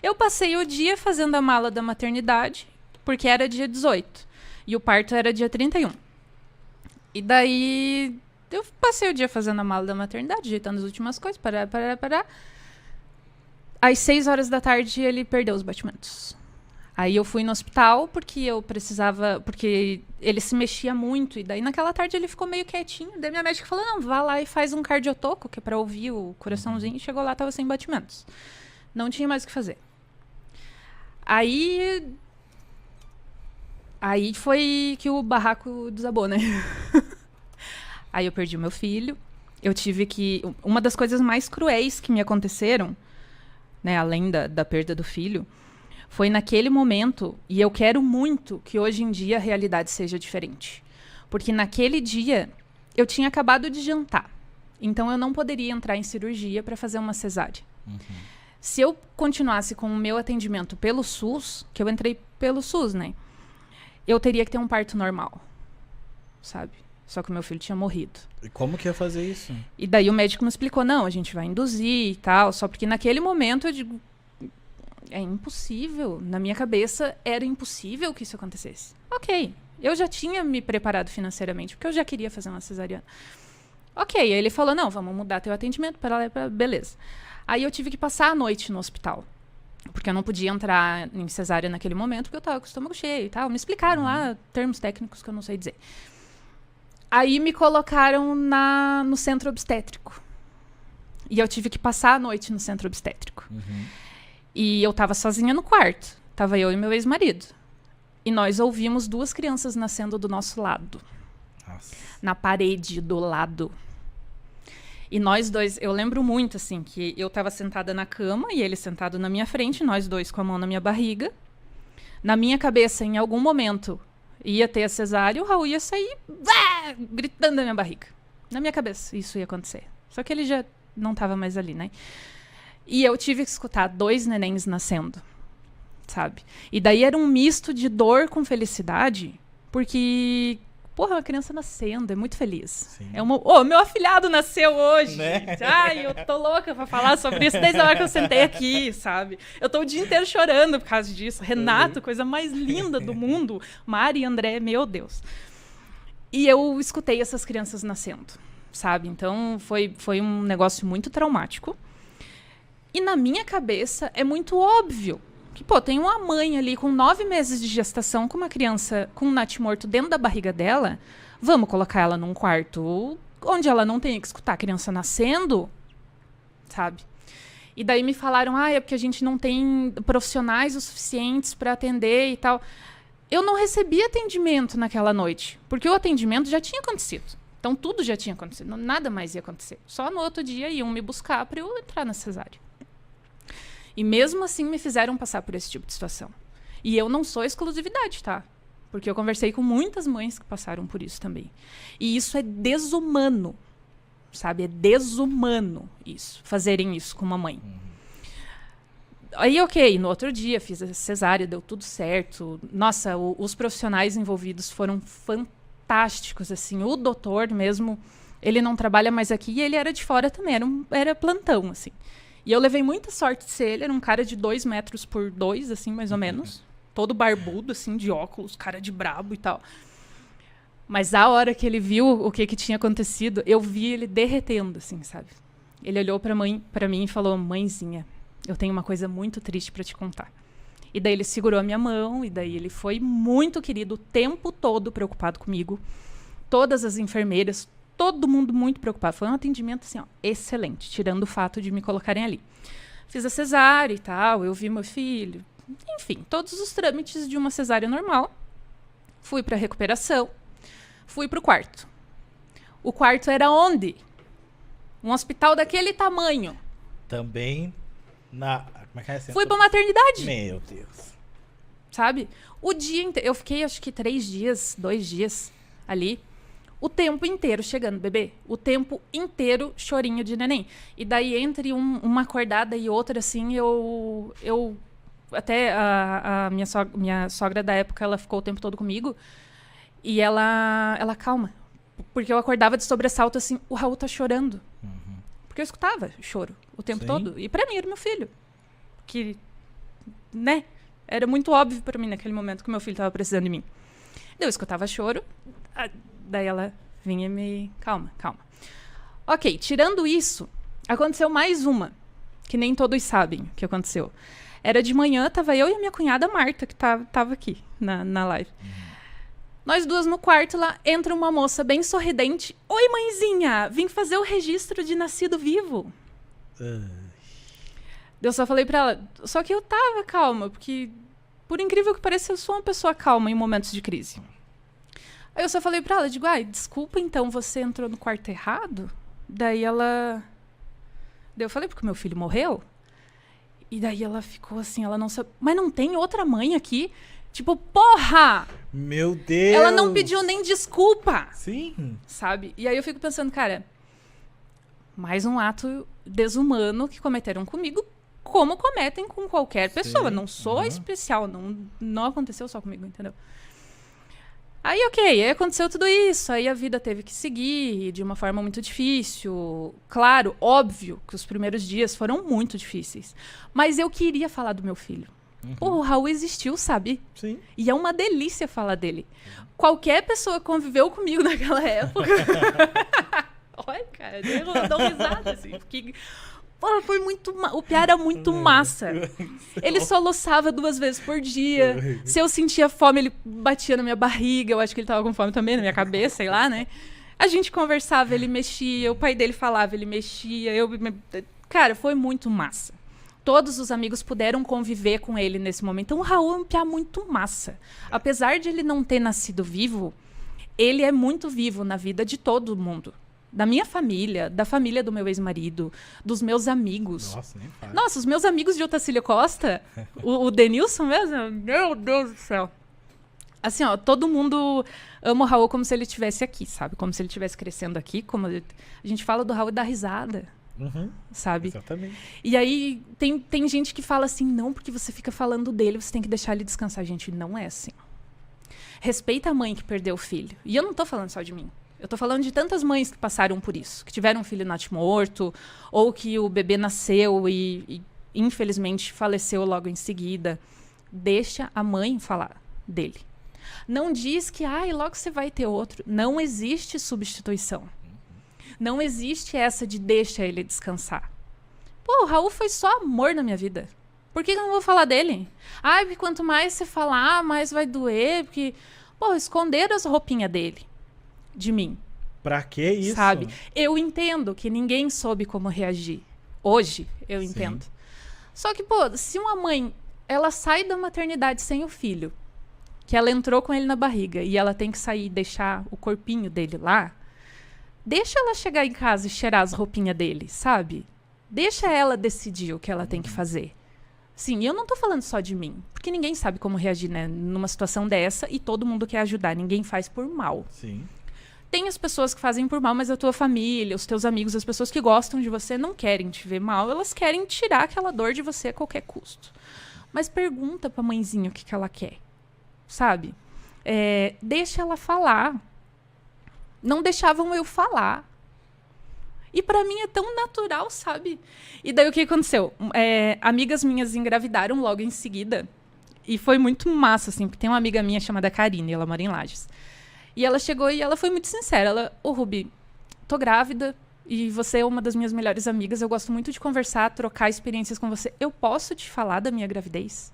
Eu passei o dia fazendo a mala da maternidade, porque era dia 18. E o parto era dia 31. E daí, eu passei o dia fazendo a mala da maternidade, ajeitando as últimas coisas, parar. Às 6 horas da tarde, ele perdeu os batimentos. Aí eu fui no hospital, porque eu precisava... Porque ele se mexia muito, e daí naquela tarde ele ficou meio quietinho. Daí minha médica falou, não, vá lá e faz um cardiotoco, que é pra ouvir o coraçãozinho. E chegou lá, tava sem batimentos. Não tinha mais o que fazer. Aí foi que o barraco desabou, né? Aí eu perdi o meu filho. Eu tive que... Uma das coisas mais cruéis que me aconteceram, né, além da perda do filho, foi naquele momento, e eu quero muito que hoje em dia a realidade seja diferente. Porque naquele dia, eu tinha acabado de jantar. Então eu não poderia entrar em cirurgia para fazer uma cesárea. Uhum. Se eu continuasse com o meu atendimento pelo SUS, que eu entrei pelo SUS, né? Eu teria que ter um parto normal, sabe? Só que o meu filho tinha morrido. E como que ia fazer isso? E daí o médico me explicou, não, a gente vai induzir e tal, só porque naquele momento eu digo, é impossível. Na minha cabeça era impossível que isso acontecesse. Ok, eu já tinha me preparado financeiramente, porque eu já queria fazer uma cesariana. Ok, aí ele falou, não, vamos mudar teu atendimento, beleza. Aí eu tive que passar a noite no hospital. Porque eu não podia entrar em cesárea naquele momento, porque eu tava com o estômago cheio e tal. Me explicaram lá termos técnicos que eu não sei dizer. Aí me colocaram no centro obstétrico. E eu tive que passar a noite no centro obstétrico. Uhum. E eu tava sozinha no quarto. Tava eu e meu ex-marido. E nós ouvimos 2 crianças nascendo do nosso lado. Nossa. Na parede do lado. E nós dois, eu lembro muito, assim, que eu tava sentada na cama e ele sentado na minha frente, nós dois com a mão na minha barriga. Na minha cabeça, em algum momento, ia ter a cesárea e o Raul ia sair gritando na minha barriga. Na minha cabeça, isso ia acontecer. Só que ele já não tava mais ali, né? E eu tive que escutar 2 nenéns nascendo, sabe? E daí era um misto de dor com felicidade, porque... Porra, uma criança nascendo, é muito feliz. Sim. Meu afilhado nasceu hoje. Né? Ai, eu tô louca pra falar sobre isso desde a hora que eu sentei aqui, sabe? Eu tô o dia inteiro chorando por causa disso. Renato, coisa mais linda do mundo. Mari e André, meu Deus. E eu escutei essas crianças nascendo, sabe? Então, foi um negócio muito traumático. E na minha cabeça, é muito óbvio que, tem uma mãe ali com 9 meses de gestação com uma criança com um natimorto dentro da barriga dela, vamos colocar ela num quarto onde ela não tenha que escutar a criança nascendo, sabe? E daí me falaram, é porque a gente não tem profissionais o suficientes para atender e tal. Eu não recebi atendimento naquela noite, porque o atendimento já tinha acontecido. Então tudo já tinha acontecido, nada mais ia acontecer. Só no outro dia iam me buscar para eu entrar na cesárea. E mesmo assim me fizeram passar por esse tipo de situação. E eu não sou exclusividade, tá? Porque eu conversei com muitas mães que passaram por isso também. E isso é desumano, sabe? É desumano isso, fazerem isso com uma mãe. Aí, ok, no outro dia fiz a cesárea, deu tudo certo. Nossa, os profissionais envolvidos foram fantásticos, assim. O doutor mesmo, ele não trabalha mais aqui e ele era de fora também, era plantão, assim. E eu levei muita sorte de ser ele, era um cara de 2 metros por 2, assim, mais ou menos. Todo barbudo, assim, de óculos, cara de brabo e tal. Mas a hora que ele viu o que tinha acontecido, eu vi ele derretendo, assim, sabe? Ele olhou pra mim e falou, mãezinha, eu tenho uma coisa muito triste pra te contar. E daí ele segurou a minha mão, e daí ele foi muito querido o tempo todo preocupado comigo. Todas as enfermeiras, todo mundo muito preocupado. Foi um atendimento, assim, excelente, tirando o fato de me colocarem ali. Fiz a cesárea e tal, eu vi meu filho. Enfim, todos os trâmites de uma cesárea normal. Fui para recuperação. Fui para o quarto. O quarto era onde? Um hospital daquele tamanho. Também como é que é? Fui para maternidade. Meu Deus. Sabe? O dia inteiro. Eu fiquei, acho que 3 dias, 2 dias ali. O tempo inteiro chegando, bebê. O tempo inteiro chorinho de neném. E daí, entre uma acordada e outra, assim, eu até a minha sogra da época, ela ficou o tempo todo comigo. E ela calma. Porque eu acordava de sobressalto, assim, o Raul tá chorando. Porque eu escutava choro o tempo todo. E pra mim era meu filho. Que né? Era muito óbvio pra mim naquele momento que meu filho tava precisando de mim. Eu escutava choro, daí ela vinha e me... Calma. Ok, tirando isso, aconteceu mais uma, que nem todos sabem o que aconteceu. Era de manhã, tava eu e a minha cunhada Marta, que tava aqui na live. Nós duas no quarto lá, entra uma moça bem sorridente. Oi, mãezinha, vim fazer o registro de nascido vivo. Eu só falei pra ela, só que eu tava calma, porque, por incrível que pareça, eu sou uma pessoa calma em momentos de crise. Aí eu só falei pra ela, digo, desculpa, então, você entrou no quarto errado? Daí ela... Daí eu falei, porque meu filho morreu? E daí ela ficou assim, ela não sabe... Mas não tem outra mãe aqui? Tipo, porra! Meu Deus! Ela não pediu nem desculpa! Sim. Sabe? E aí eu fico pensando, cara, mais um ato desumano que cometeram comigo, como cometem com qualquer pessoa. Não sou especial, não aconteceu só comigo, entendeu? Aí, aí aconteceu tudo isso, aí a vida teve que seguir de uma forma muito difícil. Claro, óbvio que os primeiros dias foram muito difíceis, mas eu queria falar do meu filho. Pô, o Raul existiu, sabe? Sim. E é uma delícia falar dele. Qualquer pessoa que conviveu comigo naquela época... Olha, cara, eu dou risada, assim, porque... Pô, foi muito... O Piá era muito massa. Ele soluçava 2 vezes por dia. Se eu sentia fome, ele batia na minha barriga. Eu acho que ele tava com fome também, na minha cabeça, sei lá, né? A gente conversava, ele mexia. O pai dele falava, ele mexia. Cara, foi muito massa. Todos os amigos puderam conviver com ele nesse momento. Então, o Raul é um Piá muito massa. Apesar de ele não ter nascido vivo, ele é muito vivo na vida de todo mundo. Da minha família, da família do meu ex-marido, dos meus amigos. Nossa, nem fala. Nossa, os meus amigos de Otacílio Costa, o Denilson mesmo, meu Deus do céu. Assim, ó, todo mundo ama o Raul como se ele estivesse aqui, sabe? Como se ele estivesse crescendo aqui. Como a gente fala do Raul e dá risada, sabe? Exatamente. E aí tem gente que fala assim, não, porque você fica falando dele, você tem que deixar ele descansar. Gente, não é assim. Respeita a mãe que perdeu o filho. E eu não tô falando só de mim. Eu tô falando de tantas mães que passaram por isso, que tiveram um filho natimorto, ou que o bebê nasceu e infelizmente faleceu logo em seguida. Deixa a mãe falar dele. Não diz que, logo você vai ter outro. Não existe substituição. Não existe essa de deixa ele descansar. Pô, o Raul foi só amor na minha vida. Por que eu não vou falar dele? Porque quanto mais você falar, mais vai doer, porque... Pô, esconderam as roupinhas dele. De mim. Pra que isso? Sabe? Eu entendo que ninguém soube como reagir. Hoje, eu entendo. Só que, pô, se uma mãe, ela sai da maternidade sem o filho, que ela entrou com ele na barriga, e ela tem que sair e deixar o corpinho dele lá, deixa ela chegar em casa e cheirar as roupinhas dele, sabe? Deixa ela decidir o que ela tem que fazer. Sim, e eu não tô falando só de mim, porque ninguém sabe como reagir, né, numa situação dessa, e todo mundo quer ajudar, ninguém faz por mal. Sim. Tem as pessoas que fazem por mal, mas a tua família, os teus amigos, as pessoas que gostam de você não querem te ver mal, elas querem tirar aquela dor de você a qualquer custo. Mas pergunta pra mãezinha o que ela quer, sabe? Deixa ela falar. Não deixavam eu falar. E pra mim é tão natural, sabe? E daí o que aconteceu? Amigas minhas engravidaram logo em seguida. E foi muito massa, assim, porque tem uma amiga minha chamada Karine, ela mora em Lages. E ela chegou e ela foi muito sincera. Ela, Rubi, tô grávida e você é uma das minhas melhores amigas. Eu gosto muito de conversar, trocar experiências com você. Eu posso te falar da minha gravidez?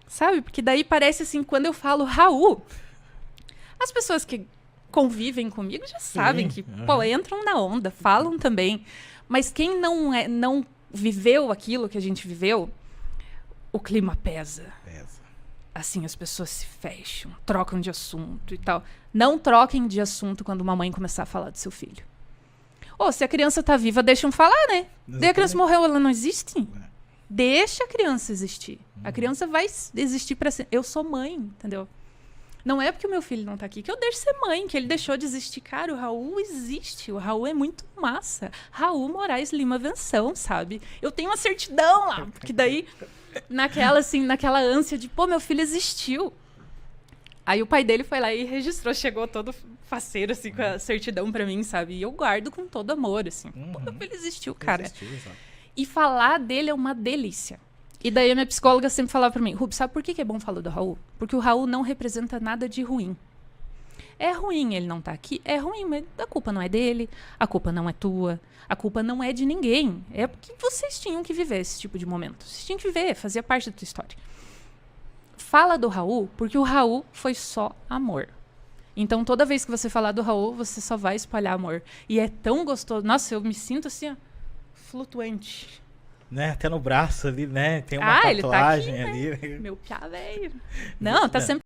Sabe? Porque daí parece assim, quando eu falo Raul, as pessoas que convivem comigo já sabem que, pô, entram na onda, falam também. Mas quem não viveu aquilo que a gente viveu, o clima pesa. Assim, as pessoas se fecham, trocam de assunto e tal. Não troquem de assunto quando uma mãe começar a falar do seu filho. Se a criança tá viva, deixam falar, né? Daí a criança morreu, ela não existe? Deixa a criança existir. A criança vai existir pra sempre. Eu sou mãe, entendeu? Não é porque o meu filho não tá aqui que eu deixo ser mãe, que ele deixou de existir. Cara, o Raul existe. O Raul é muito massa. Raul Moraes Lima Venção, sabe? Eu tenho uma certidão lá, porque daí... naquela ânsia de, pô, meu filho existiu. Aí o pai dele foi lá e registrou, chegou todo faceiro, assim, com a certidão pra mim, sabe? E eu guardo com todo amor, assim. Pô, meu filho existiu, cara. E falar dele é uma delícia. E daí a minha psicóloga sempre falava pra mim, Rubi, sabe por que é bom falar do Raul? Porque o Raul não representa nada de ruim. É ruim ele não tá aqui, é ruim, mas a culpa não é dele, a culpa não é tua, a culpa não é de ninguém. É porque vocês tinham que viver esse tipo de momento. Vocês tinham que viver, fazia parte da tua história. Fala do Raul, porque o Raul foi só amor. Então, toda vez que você falar do Raul, você só vai espalhar amor. E é tão gostoso. Nossa, eu me sinto assim, ó, flutuante. Né? Até no braço ali, né? Tem uma tatuagem ele tá aqui, ali. né? Meu piá, velho. Não, tá sempre